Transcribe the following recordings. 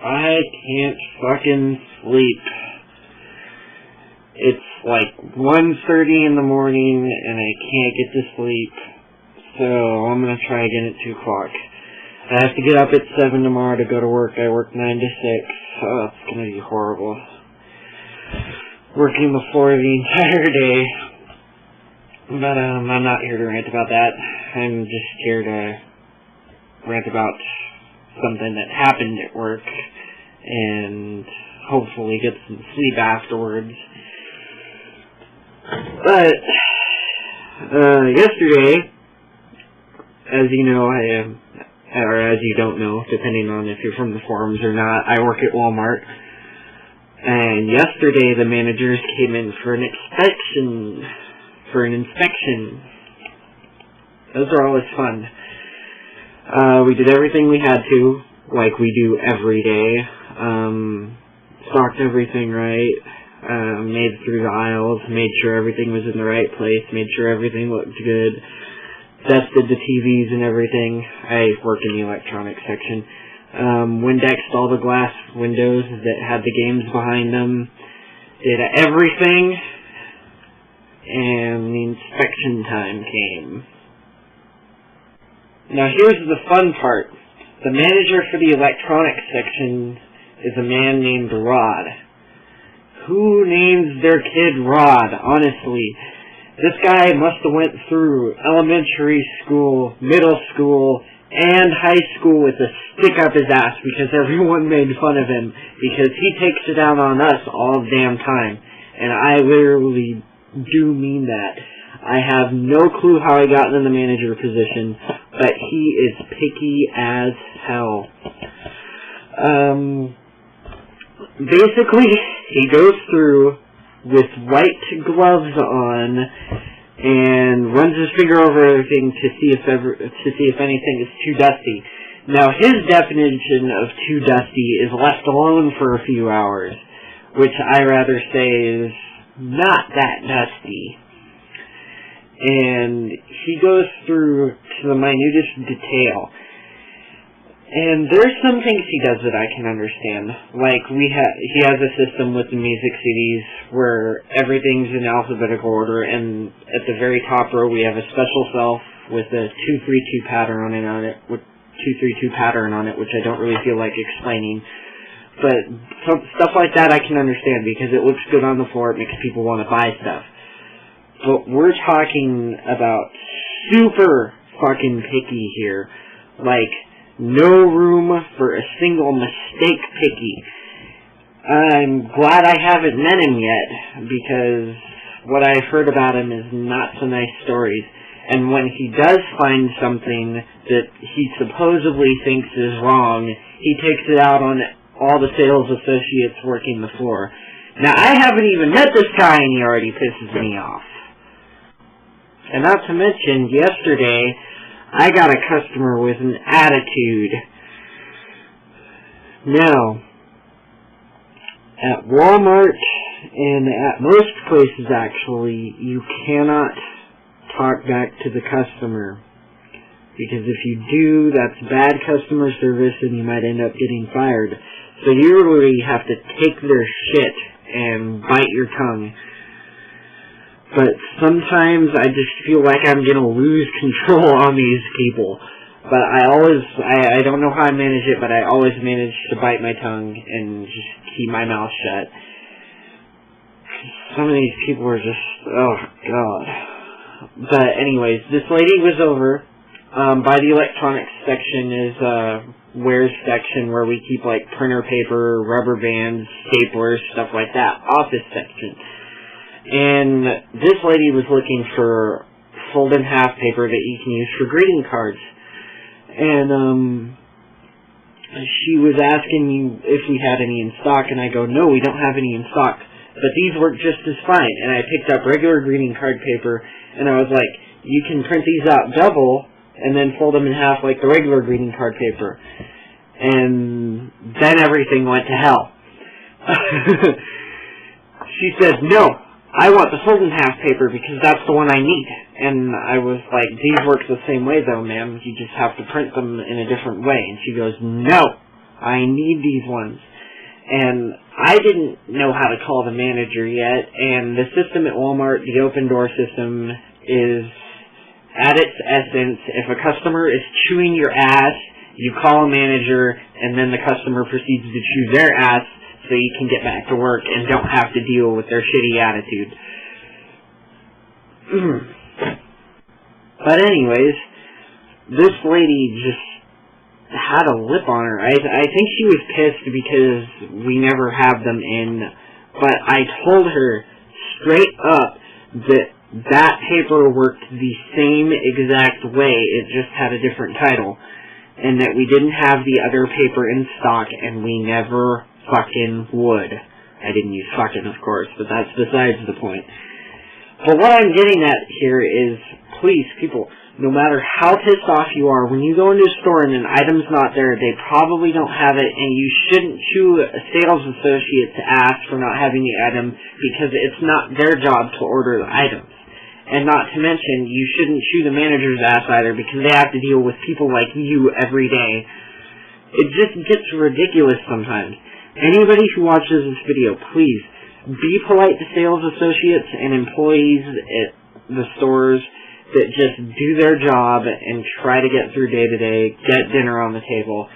I can't fucking sleep. It's like 1:30 in the morning and I can't get to sleep. So I'm gonna try again at 2 o'clock. I have to get up at 7 tomorrow to go to work. I work 9 to 6. Oh, it's gonna be horrible. Working the floor the entire day. But I'm not here to rant about that. I'm just here to rant about something that happened at work and hopefully get some sleep afterwards. But yesterday, as you know, or as you don't know, depending on if you're from the forums or not, I work at Walmart. And yesterday the managers came in for an inspection. Those are always fun. We did everything we had to, like we do every day. Stocked everything right, made it through the aisles, made sure everything was in the right place, made sure everything looked good, tested the TVs and everything. I work in the electronics section. Windexed all the glass windows that had the games behind them, did everything, and the inspection time came. Now here's the fun part. The manager for the electronics section is a man named Rod. Who names their kid Rod, honestly? This guy must have went through elementary school, middle school, and high school with a stick up his ass because everyone made fun of him because he takes it out on us all the damn time. And I literally do mean that. I have no clue how I got in the manager position, but he is picky as hell. Basically, he goes through with white gloves on and runs his finger over everything to see if anything is too dusty. Now, his definition of too dusty is left alone for a few hours, which I rather say is not that dusty. And he goes through to the minutest detail. And there's some things he does that I can understand. Like, he has a system with the music CDs where everything's in alphabetical order, and at the very top row we have a special shelf with a 232 pattern on it, which I don't really feel like explaining. But stuff like that I can understand because it looks good on the floor, it makes people want to buy stuff. But we're talking about super fucking picky here. Like, no room for a single mistake picky. I'm glad I haven't met him yet, because what I've heard about him is not so nice stories. And when he does find something that he supposedly thinks is wrong, he takes it out on all the sales associates working the floor. Now, I haven't even met this guy, and he already pisses me off. And not to mention, yesterday, I got a customer with an attitude. Now, at Walmart, and at most places actually, you cannot talk back to the customer. Because if you do, that's bad customer service and you might end up getting fired. So you really have to take their shit and bite your tongue. But sometimes I just feel like I'm going to lose control on these people. But I don't know how I manage it, but I always manage to bite my tongue and just keep my mouth shut. Some of these people are just, oh God. But anyways, this lady was over. By the electronics section is wares section where we keep like printer paper, rubber bands, staplers, stuff like that. Office section. And this lady was looking for fold-in-half paper that you can use for greeting cards. And she was asking me if we had any in stock, and I go, no, we don't have any in stock. But these work just as fine. And I picked up regular greeting card paper, and I was like, you can print these out double, and then fold them in half like the regular greeting card paper. And then everything went to hell. She said, no. I want the fold-in-half paper because that's the one I need. And I was like, these work the same way though, ma'am. You just have to print them in a different way. And she goes, no, I need these ones. And I didn't know how to call the manager yet, and the system at Walmart, the open door system, is at its essence, if a customer is chewing your ass, you call a manager, and then the customer proceeds to chew their ass so you can get back to work and don't have to deal with their shitty attitude. But anyways, this lady just had a lip on her. I think she was pissed because we never have them in, but I told her straight up that paper worked the same exact way, it just had a different title, and that we didn't have the other paper in stock, and we never fucking would. I didn't use fucking, of course, but that's besides the point. But what I'm getting at here is, please, people, no matter how pissed off you are, when you go into a store and an item's not there, they probably don't have it, and you shouldn't chew a sales associate's ass for not having the item, because it's not their job to order the items. And not to mention, you shouldn't chew the manager's ass either, because they have to deal with people like you every day. It just gets ridiculous sometimes. Anybody who watches this video, please, be polite to sales associates and employees at the stores that just do their job and try to get through day to day, get dinner on the table.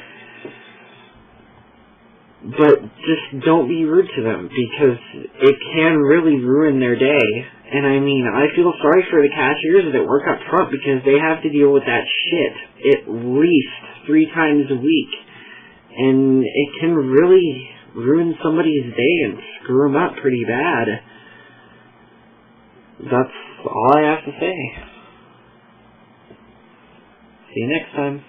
But just don't be rude to them, because it can really ruin their day. And I mean, I feel sorry for the cashiers that work up front, because they have to deal with that shit at least 3 times a week. And it can really ruin somebody's day and screw them up pretty bad. That's all I have to say. See you next time.